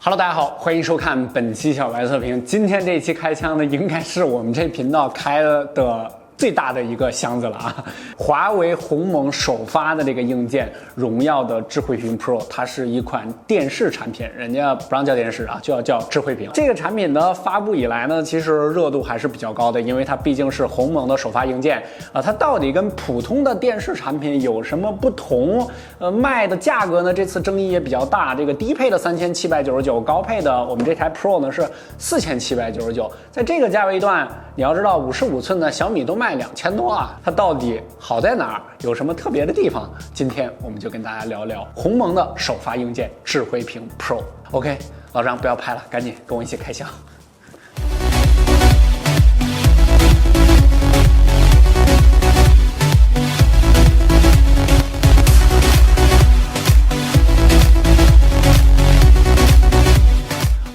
Hello， 大家好，欢迎收看本期小白测评。今天这一期开箱呢，应该是我们这频道开的最大的一个箱子了啊！华为鸿蒙首发的这个硬件，荣耀的智慧屏 Pro， 它是一款电视产品，人家不让叫电视啊，就要叫智慧屏。这个产品呢发布以来呢，其实热度还是比较高的，因为它毕竟是鸿蒙的首发硬件啊。它到底跟普通的电视产品有什么不同？卖的价格呢，这次争议也比较大。这个低配的3799，高配的我们这台 Pro 呢是4799。在这个价位段，你要知道55寸的小米都卖2000多啊，它到底好在哪儿？有什么特别的地方？今天我们就跟大家聊聊鸿蒙的首发硬件智慧屏 Pro。OK， 老张不要拍了，赶紧跟我一起开箱。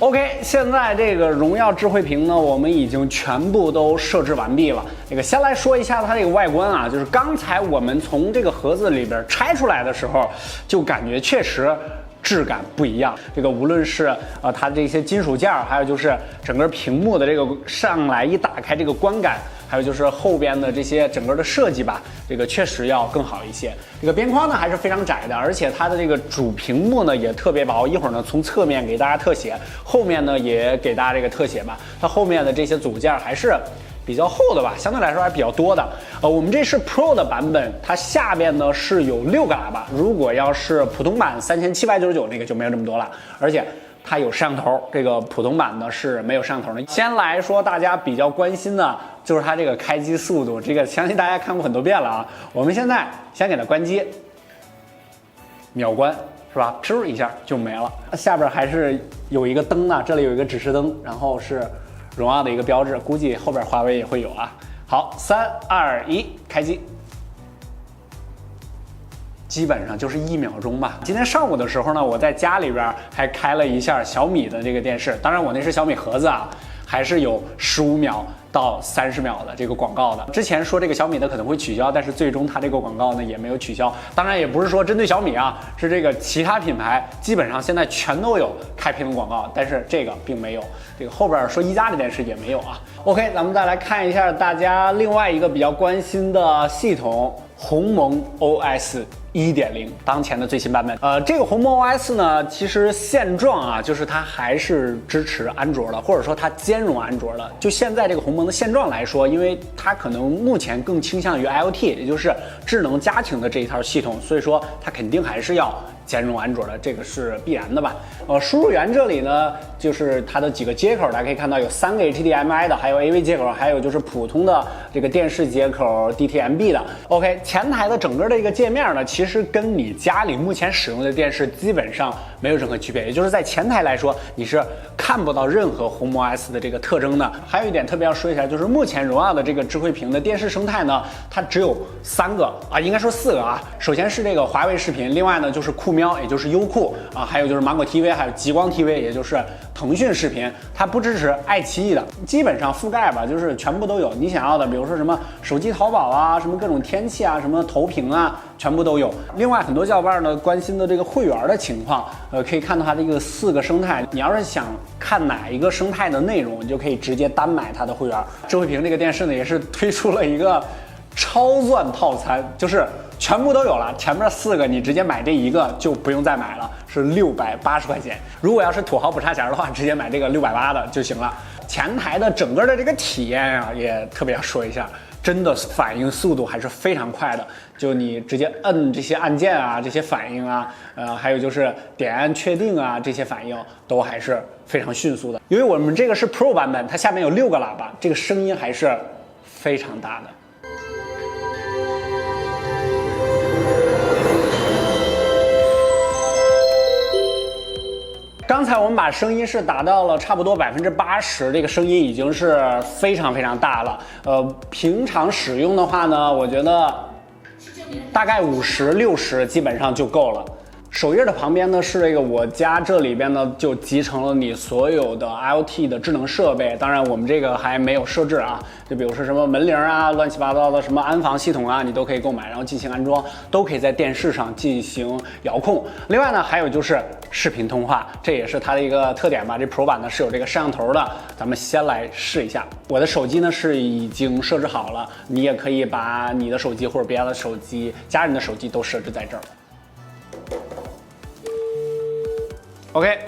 OK， 现在这个荣耀智慧屏呢，我们已经全部都设置完毕了。先来说一下它这个外观啊，就是刚才我们从这个盒子里边拆出来的时候，就感觉确实质感不一样。无论是它这些金属件，还有就是整个屏幕的这个上来一打开这个观感，还有就是后边的这些整个的设计吧，确实要更好一些。边框呢还是非常窄的，而且它的这个主屏幕呢也特别薄。一会儿呢从侧面给大家特写，后面呢也给大家这个特写吧。它后面的这些组件还是比较厚的吧，相对来说还是比较多的。我们这是 Pro 的版本，它下边呢是有6个喇叭。如果要是普通版3799那个就没有这么多了，而且它有摄像头，这个普通版呢是没有摄像头的。先来说大家比较关心的就是它这个开机速度，相信大家看过很多遍了啊。我们现在先给它关机，秒关是吧？噗一下就没了。下边还是有一个灯呢，这里有一个指示灯，然后是荣耀的一个标志，估计后边华为也会有啊。好，3、2、1，开机。基本上就是1秒钟吧。今天上午的时候呢，我在家里边还开了一下小米的这个电视，当然我那是小米盒子啊，还是有15秒到30秒的这个广告的。之前说这个小米的可能会取消，但是最终它这个广告呢也没有取消。当然也不是说针对小米啊，是其他品牌基本上现在全都有开屏的广告，但是这个并没有。后边说一加的电视也没有啊。OK， 咱们再来看一下大家另外一个比较关心的系统，鸿蒙 OS 1.0 当前的最新版本。这个鸿蒙 OS 呢，其实现状啊，就是它还是支持安卓的，或者说它兼容安卓的。就现在这个鸿蒙的现状来说，因为它可能目前更倾向于 IoT， 也就是智能家庭的这一套系统，所以说它肯定还是要兼容安卓的，这个是必然的吧。输入源这里呢，就是它的几个接口，大家可以看到有3个 HDMI 的，还有 AV 接口，还有就是普通的电视接口 DTMB 的。OK， 前台的整个的一个界面呢，其实跟你家里目前使用的电视基本上没有任何区别，也就是在前台来说，你是看不到任何鸿蒙 OS 的这个特征的。还有一点特别要说一下，就是目前荣耀的这个智慧屏的电视生态呢，它只有3个啊，应该说4个啊。首先是华为视频，另外呢就是酷喵，也就是优酷啊，还有就是芒果 TV， 还有极光 TV， 也就是腾讯视频。它不支持爱奇艺的，基本上覆盖吧，就是全部都有你想要的，比如说什么手机淘宝啊，什么各种天气啊，什么投屏啊，全部都有。另外很多小伙伴呢关心的这个会员的情况，可以看到它这个4个生态，你要是想看哪一个生态的内容，你就可以直接单买它的会员。智慧屏这个电视呢也是推出了一个超钻套餐，就是全部都有了，前面4个你直接买这一个就不用再买了，是680块钱。如果要是土豪不差钱的话，直接买这个680的就行了。前台的整个的这个体验啊，也特别要说一下，真的反应速度还是非常快的。就你直接摁这些按键啊，这些反应啊，还有就是点按确定啊，这些反应都还是非常迅速的。因为我们这个是 Pro 版本，它下面有6个喇叭，这个声音还是非常大的。刚才我们把声音是达到了差不多80%，这个声音已经是非常非常大了。平常使用的话呢，我觉得大概50、60基本上就够了。首页的旁边呢是这个我家这里边呢就集成了你所有的 IoT 的智能设备，当然我们这个还没有设置啊，就比如说什么门铃啊、乱七八糟的什么安防系统啊，你都可以购买，然后进行安装，都可以在电视上进行遥控。另外呢，还有就是视频通话，这也是它的一个特点吧。这 Pro 版呢是有这个摄像头的，咱们先来试一下。我的手机呢是已经设置好了，你也可以把你的手机或者别人的手机、家人的手机都设置在这儿。OK，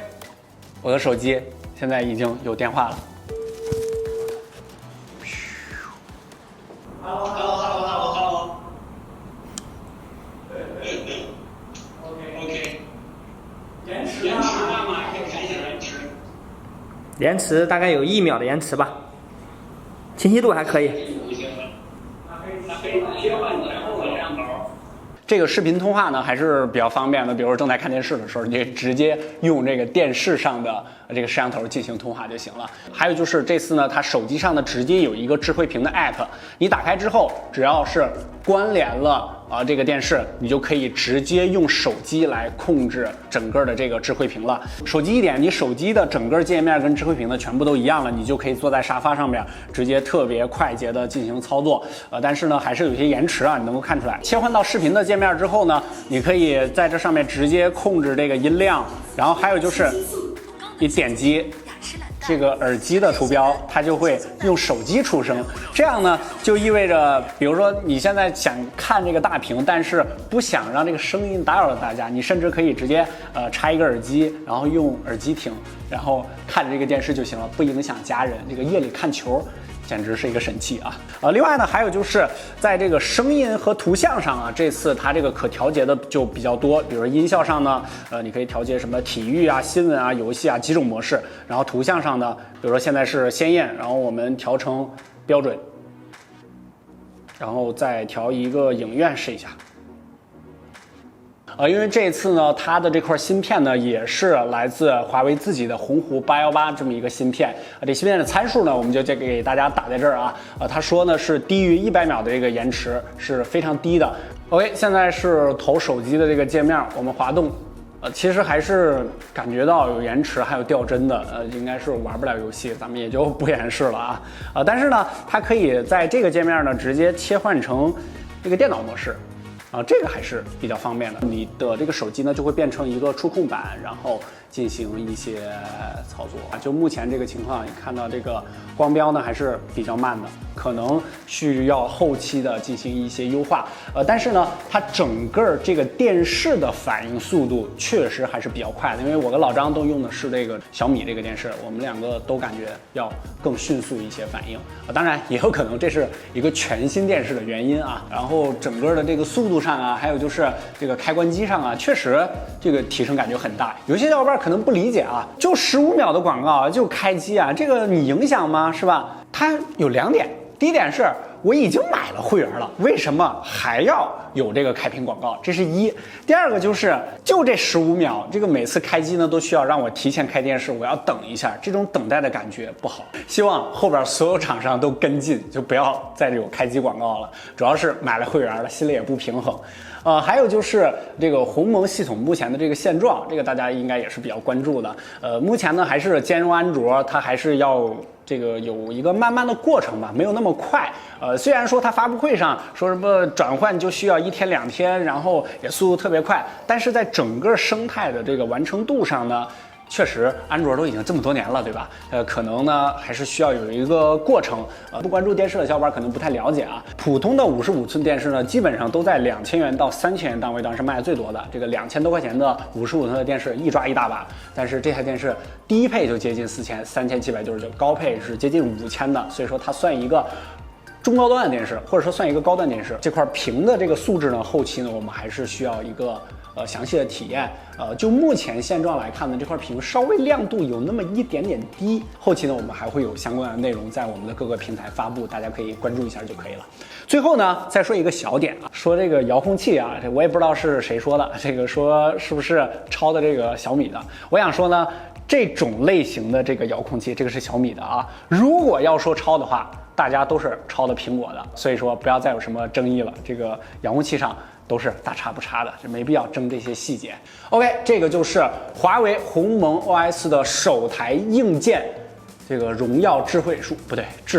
我的手机现在已经有电话了。Hello。OK。延迟大吗？可以看一下延迟。延迟大概有1秒的延迟吧，清晰度还可以。这个视频通话呢还是比较方便的，比如说正在看电视的时候，你直接用这个电视上的这个摄像头进行通话就行了。还有就是这次呢，它手机上呢直接有一个智慧屏的 app， 你打开之后，只要是关联了这个电视，你就可以直接用手机来控制整个的这个智慧屏了。手机一点，你手机的整个界面跟智慧屏的全部都一样了，你就可以坐在沙发上面，直接特别快捷的进行操作。但是呢，还是有些延迟啊，你能够看出来。切换到视频的界面之后呢，你可以在这上面直接控制这个音量，然后还有就是你点击这个耳机的图标，它就会用手机出声。这样呢，就意味着，比如说你现在想看这个大屏，但是不想让这个声音打扰到大家，你甚至可以直接插一个耳机，然后用耳机听，然后看着这个电视就行了，不影响家人。这个夜里看球简直是一个神器啊！另外呢，还有就是在这个声音和图像上啊，这次它这个可调节的就比较多。比如说音效上呢，你可以调节什么体育啊、新闻啊、游戏啊几种模式。然后图像上呢，比如说现在是鲜艳，然后我们调成标准，然后再调一个影院试一下。因为这次呢，它的这块芯片呢也是来自华为自己的鸿鹄818这么一个芯片。这芯片的参数呢，我们就给大家打在这儿啊。他说呢是低于100秒的这个延迟，是非常低的。OK， 现在是投手机的这个界面，我们滑动，其实还是感觉到有延迟，还有掉帧的，应该是玩不了游戏，咱们也就不演示了啊。但是呢，它可以在这个界面呢直接切换成这个电脑模式。这个还是比较方便的。你的这个手机呢就会变成一个触控板，然后进行一些操作啊。就目前这个情况，你看到这个光标呢还是比较慢的，可能需要后期的进行一些优化。但是呢，它整个这个电视的反应速度确实还是比较快的，因为我跟老张都用的是这个小米这个电视，我们两个都感觉要更迅速一些反应。当然也有可能这是一个全新电视的原因啊。然后整个的这个速度上啊，还有就是这个开关机上啊，确实这个提升感觉很大。有些小伙伴可能不理解啊，就15秒的广告就开机啊，这个你影响吗？是吧？它有2点，第一点是我已经买了会员了，为什么还要有这个开屏广告？这是一。第二个就是就这15秒，这个每次开机呢都需要让我提前开电视，我要等一下，这种等待的感觉不好。希望后边所有厂商都跟进，就不要再有开机广告了。主要是买了会员了，心里也不平衡。还有就是这个鸿蒙系统目前的这个现状，这个大家应该也是比较关注的。目前呢还是兼容安卓，它还是要这个有一个慢慢的过程吧，没有那么快。虽然说它发布会上说什么转换就需要1天2天，然后也速度特别快，但是在整个生态的这个完成度上呢，确实安卓都已经这么多年了，对吧？可能呢还是需要有一个过程。不关注电视的小伙伴可能不太了解啊。普通的55寸电视呢，基本上都在2000元到3000元档位段是卖的最多的。这个2000多块钱的55寸的电视一抓一大把，但是这台电视低配就接近4000，3799，高配是接近5000的，所以说它算一个中高端的电视，或者说算一个高端电视。这块屏的这个素质呢，后期呢我们还是需要一个详细的体验。就目前现状来看呢，这块屏稍微亮度有那么一点点低。后期呢，我们还会有相关的内容在我们的各个平台发布，大家可以关注一下就可以了。最后呢，再说一个小点啊，说这个遥控器啊，这我也不知道是谁说的，这个说是不是抄的这个小米的？我想说呢，这种类型的这个遥控器，这个是小米的啊。如果要说抄的话，大家都是抄的苹果的，所以说不要再有什么争议了。这个遥控器上都是大差不差的，这没必要争这些细节。OK， 这个就是华为鸿蒙 OS 的首台硬件，这个荣耀智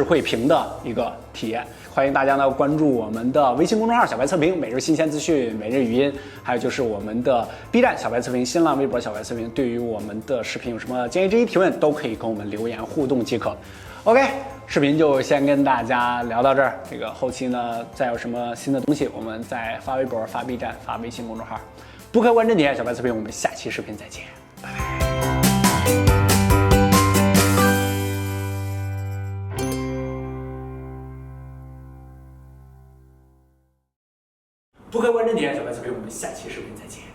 慧屏的一个体验。欢迎大家呢关注我们的微信公众号小白测评，每日新鲜资讯，每日语音，还有就是我们的 B 站小白测评、新浪微博小白测评。对于我们的视频有什么建议、质疑、提问，都可以跟我们留言互动即可。OK， 视频就先跟大家聊到这儿。这个后期呢，再有什么新的东西，我们再发微博、发 B 站、发微信公众号。不客观真点，小白测评，我们下期视频再见，拜拜。不客观真点，小白测评，我们下期视频再见。